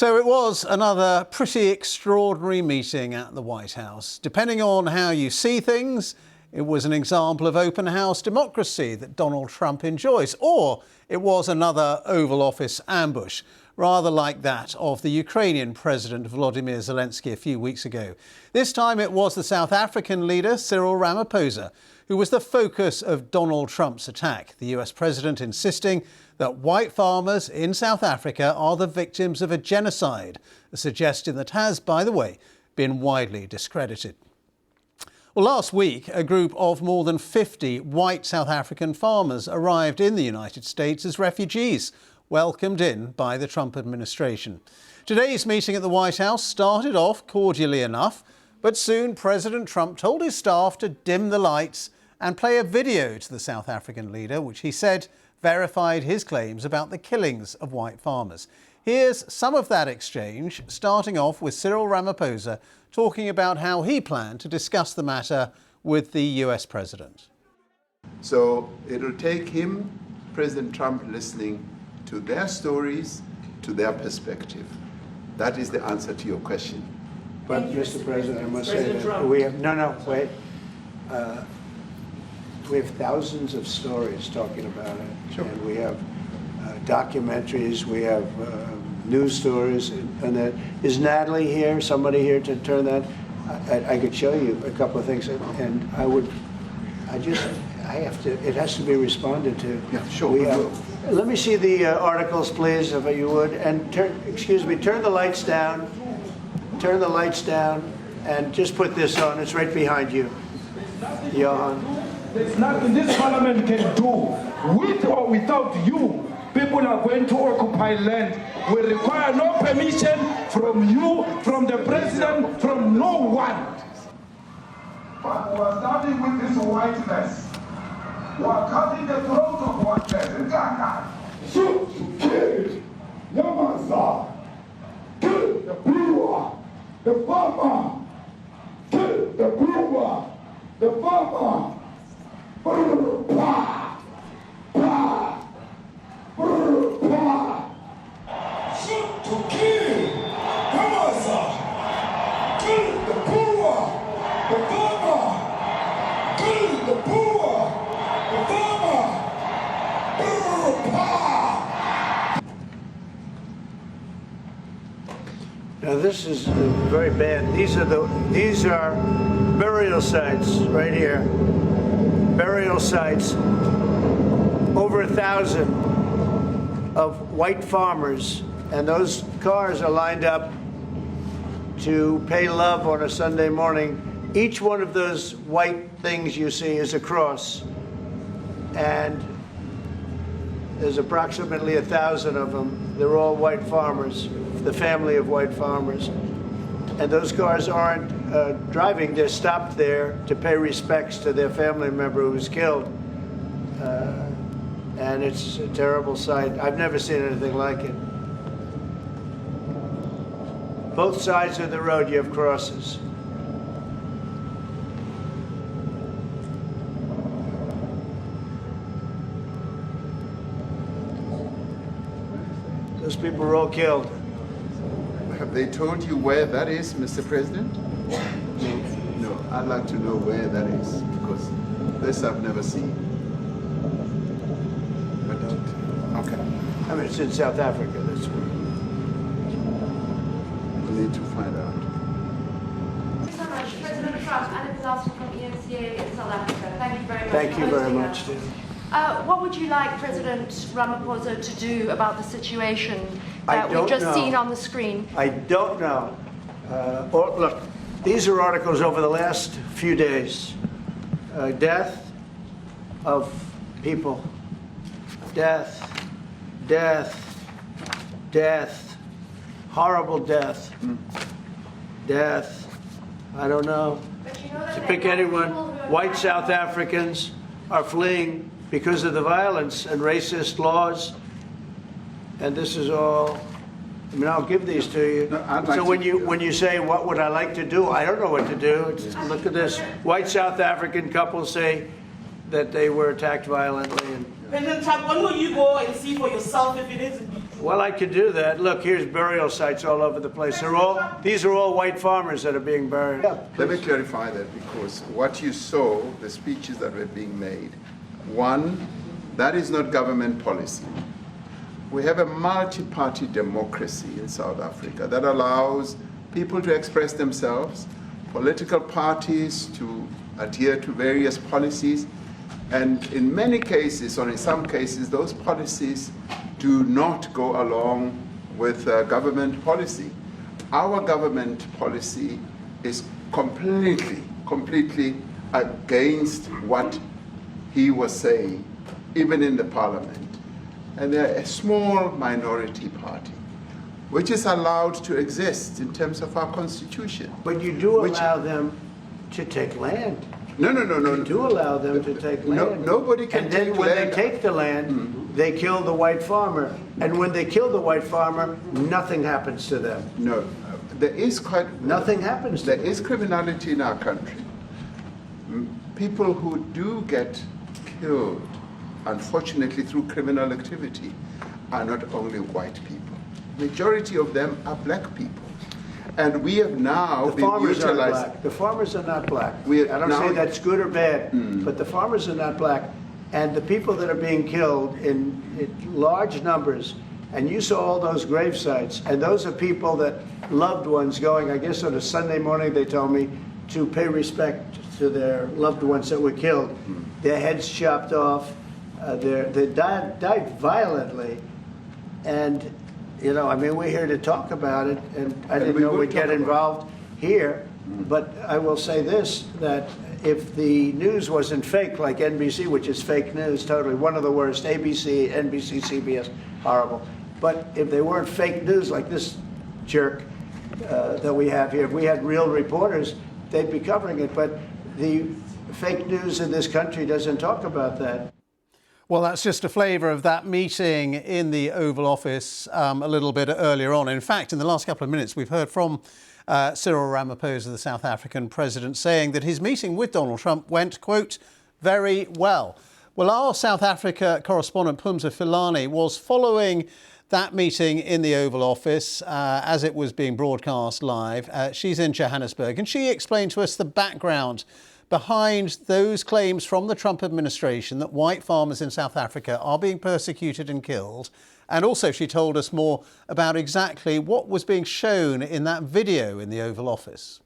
So it was another pretty extraordinary meeting at the White House. Depending on how you see things, it was an example of open house democracy that Donald Trump enjoys, or it was another Oval Office ambush, rather like that of the Ukrainian President Volodymyr Zelensky a few weeks ago. This time it was the South African leader, Cyril Ramaphosa, who was the focus of Donald Trump's attack. The US president insisting that white farmers in South Africa are the victims of a genocide, a suggestion that has, by the way, been widely discredited. Well, last week, a group of more than 50 white South African farmers arrived in the United States as refugees, welcomed in by the Trump administration. Today's meeting at the White House started off cordially enough, but soon President Trump told his staff to dim the lights and play a video to the South African leader, which he said verified his claims about the killings of white farmers. Here's some of that exchange, starting off with Cyril Ramaphosa talking about how he planned to discuss the matter with the US president. So it'll take him, President Trump, listening to their stories, to their perspective. That is the answer to your question. But, Mr. President, I must say that we have thousands of stories talking about it. Sure. And we have documentaries, we have news stories, and that. Is Natalie here, somebody here to turn that? I could show you a couple of things, and it has to be responded to. Yeah, sure. Let me see the articles, please, if you would, and turn the lights down. Turn the lights down, and just put this on. It's right behind you, Johan. There's nothing this parliament can do. With or without you, people are going to occupy land. We require no permission from you, from the president, from no one. But we're starting with this whiteness. We're cutting the throat of whiteness. Shoot, kill, Yamaza, kill the brewer, the farmer, kill the brewer, the farmer. Shoot to kill. Come on, sir. Kill the poor, the farmer. Kill the poor, the farmer. Now this is very bad. These are burial sites right here. Burial sites, over 1,000 of white farmers, and those cars are lined up to pay love on a Sunday morning. Each one of those white things you see is a cross, and there's approximately 1,000 of them. They're all white farmers, the family of white farmers. And those cars aren't driving, they're stopped there to pay respects to their family member who was killed. And it's a terrible sight. I've never seen anything like it. Both sides of the road you have crosses. Those people were all killed. Have they told you where that is, Mr. President? No, I'd like to know where that is, because this I've never seen. I don't. Okay. I mean, it's in South Africa, that's where. We need to find out. Thank you so much, President Trump, and it's Austin from EMCA in South Africa. Thank you very much. Thank you very much, Tim. What would you like President Ramaphosa to do about the situation that we've don't just know. seen on the screen? I don't know. Look, these are articles over the last few days. Death of people. Death. Horrible death. Death. I don't know. But you know that To pick anyone, white South Africans are fleeing because of the violence and racist laws. And this is all, I mean, I'll give these to you. No, I'd like So when you say, what would I like to do? I don't know what to do. Look at this. White South African couple say that they were attacked violently. And President Trump, when will you go and see for yourself if it is Well, I could do that. Look, here's burial sites all over the place. These are all white farmers that are being buried. Yeah, let me clarify that, because what you saw, the speeches that were being made, one, that is not government policy. We have a multi-party democracy in South Africa that allows people to express themselves, political parties to adhere to various policies, and in many cases, or in some cases, those policies do not go along with government policy. Our government policy is completely against what he was saying, even in the parliament. And they're a small minority party, which is allowed to exist in terms of our constitution. But you do allow them to take land. No. You do allow them to take land. Nobody can take land. And then when they take the land, they kill the white farmer. And when they kill the white farmer, nothing happens to them. No, there is nothing happens to them. There is criminality in our country. People who do get killed, unfortunately, through criminal activity, are not only white people. Majority of them are black people. And we have now the farmers are black. The farmers are not black. I don't say that's good or bad, but the farmers are not black. And the people that are being killed in large numbers, and you saw all those grave sites, and those are people that loved ones going, I guess on a Sunday morning, they told me, to pay respect to their loved ones that were killed. Their heads chopped off, they died violently. And you know, I mean, we're here to talk about it, and I didn't know we'd get involved here. But I will say this, that if the news wasn't fake, like NBC, which is fake news, totally, one of the worst, ABC, NBC, CBS, horrible. But if they weren't fake news like this jerk that we have here, if we had real reporters, they'd be covering it. But the fake news in this country doesn't talk about that. Well, that's just a flavour of that meeting in the Oval Office a little bit earlier on. In fact, in the last couple of minutes, we've heard from Cyril Ramaphosa, the South African president, saying that his meeting with Donald Trump went, quote, very well. Well, our South Africa correspondent, Phumza Filani, was following that meeting in the Oval Office as it was being broadcast live. She's in Johannesburg, and she explained to us the background behind those claims from the Trump administration that white farmers in South Africa are being persecuted and killed. And also she told us more about exactly what was being shown in that video in the Oval Office.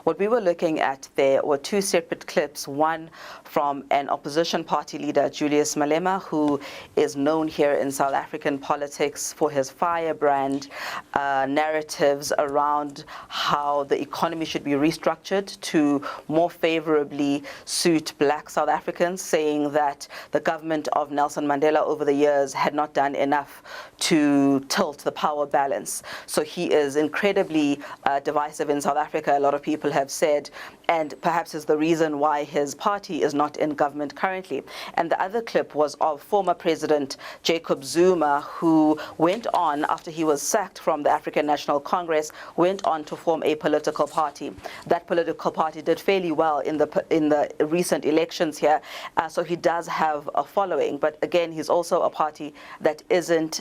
What we were looking at there were two separate clips, one from an opposition party leader, Julius Malema, who is known here in South African politics for his firebrand narratives around how the economy should be restructured to more favorably suit black South Africans, saying that the government of Nelson Mandela over the years had not done enough to tilt the power balance. So he is incredibly divisive in South Africa. A lot of people have said, and perhaps is the reason why his party is not in government currently. And the other clip was of former President Jacob Zuma, who went on, after he was sacked from the African National Congress, went on to form a political party. That political party did fairly well in the recent elections here, so he does have a following. But again, he's also a party that isn't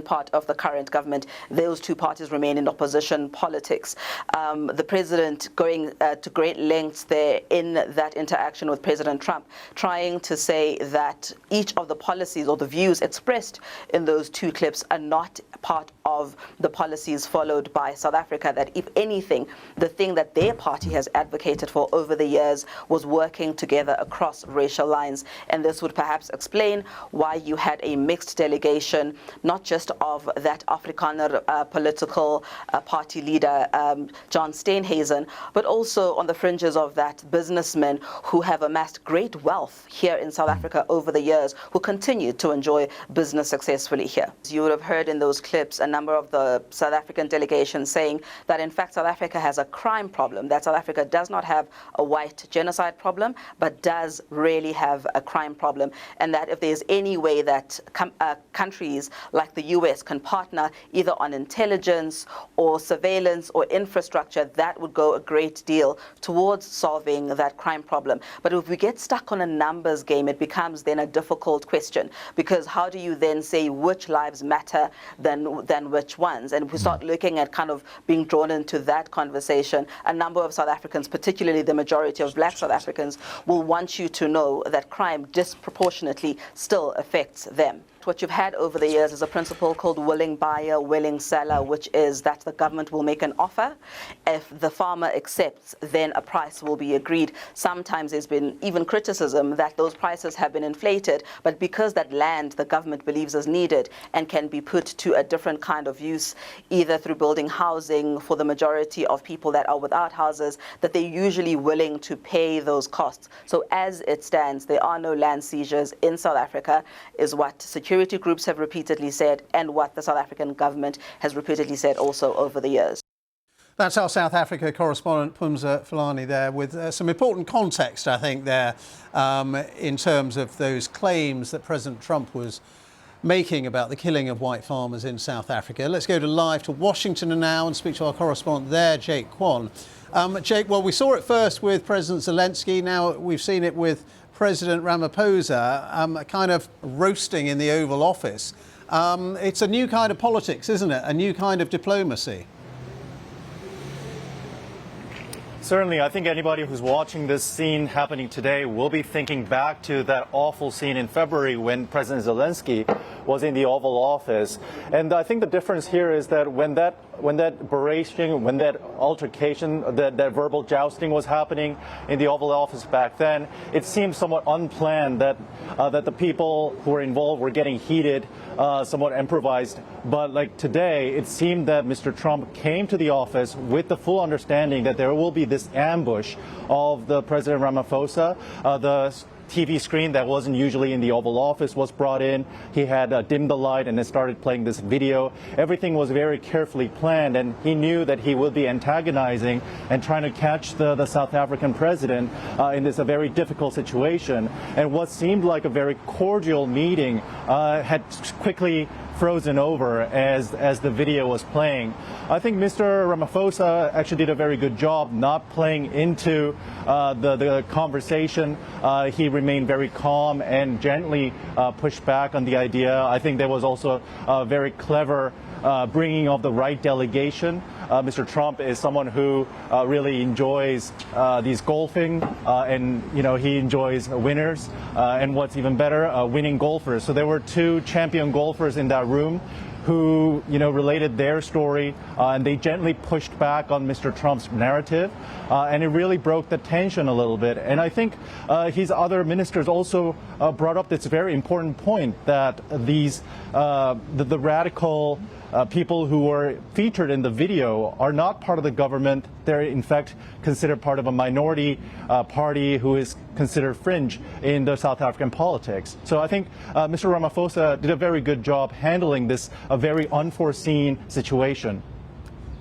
part of the current government. Those two parties remain in opposition politics. The president going to great lengths there in that interaction with President Trump, trying to say that each of the policies or the views expressed in those two clips are not part of the policies followed by South Africa, that if anything, the thing that their party has advocated for over the years was working together across racial lines. And this would perhaps explain why you had a mixed delegation, not just of that Afrikaner political party leader, John Steenhuisen, but also on the fringes of that businessmen who have amassed great wealth here in South Africa over the years, who continue to enjoy business successfully here. You would have heard in those clips a number of the South African delegations saying that in fact South Africa has a crime problem, that South Africa does not have a white genocide problem, but does really have a crime problem, and that if there's any way that countries like the US can partner either on intelligence or surveillance or infrastructure, that would go a great deal towards solving that crime problem. But if we get stuck on a numbers game, it becomes then a difficult question, because how do you then say which lives matter than which ones? And if we start looking at kind of being drawn into that conversation, a number of South Africans, particularly the majority of black South Africans, will want you to know that crime disproportionately still affects them. What you've had over the years is a principle called willing buyer, willing seller, which is that the government will make an offer. If the farmer accepts, then a price will be agreed. Sometimes there's been even criticism that those prices have been inflated, but because that land the government believes is needed and can be put to a different kind of use, either through building housing for the majority of people that are without houses, that they're usually willing to pay those costs. So as it stands, there are no land seizures in South Africa, is what security groups have repeatedly said, and what the South African government has repeatedly said also over the years. That's our South Africa correspondent, Phumza Fulani, there with some important context, I think, there in terms of those claims that President Trump was making about the killing of white farmers in South Africa. Let's go live to Washington now and speak to our correspondent there, Jake Kwan. Jake, well, we saw it first with President Zelensky. Now we've seen it with President Ramaphosa, kind of roasting in the Oval Office. It's a new kind of politics, isn't it? A new kind of diplomacy. Certainly, I think anybody who's watching this scene happening today will be thinking back to that awful scene in February when President Zelensky was in the Oval Office. And I think the difference here is that when that berating, when that altercation, that verbal jousting was happening in the Oval Office back then, it seemed somewhat unplanned that the people who were involved were getting heated, somewhat improvised. But like today, it seemed that Mr. Trump came to the office with the full understanding that there will be this ambush of the President Ramaphosa. The TV screen that wasn't usually in the Oval Office was brought in. He had dimmed the light and then started playing this video. Everything was very carefully planned, and he knew that he would be antagonizing and trying to catch the South African president in this very difficult situation. And what seemed like a very cordial meeting had quickly frozen over as the video was playing. I think Mr. Ramaphosa actually did a very good job not playing into the conversation. He remained very calm and gently pushed back on the idea. I think there was also a very clever bringing of the right delegation. Mr. Trump is someone who really enjoys these golfing, and he enjoys winners, and what's even better, winning golfers. So there were two champion golfers in that room who related their story, and they gently pushed back on Mr. Trump's narrative, and it really broke the tension a little bit. And I think his other ministers also brought up this very important point that these the radical people who were featured in the video are not part of the government. They're in fact considered part of a minority party who is considered fringe in the South African politics. So I think Mr. Ramaphosa did a very good job handling this a very unforeseen situation.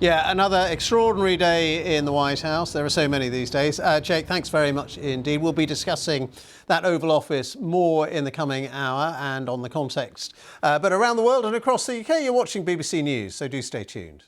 Yeah, another extraordinary day in the White House. There are so many these days. Jake, thanks very much indeed. We'll be discussing that Oval Office more in the coming hour and on the context. But around the world and across the UK, you're watching BBC News, so do stay tuned.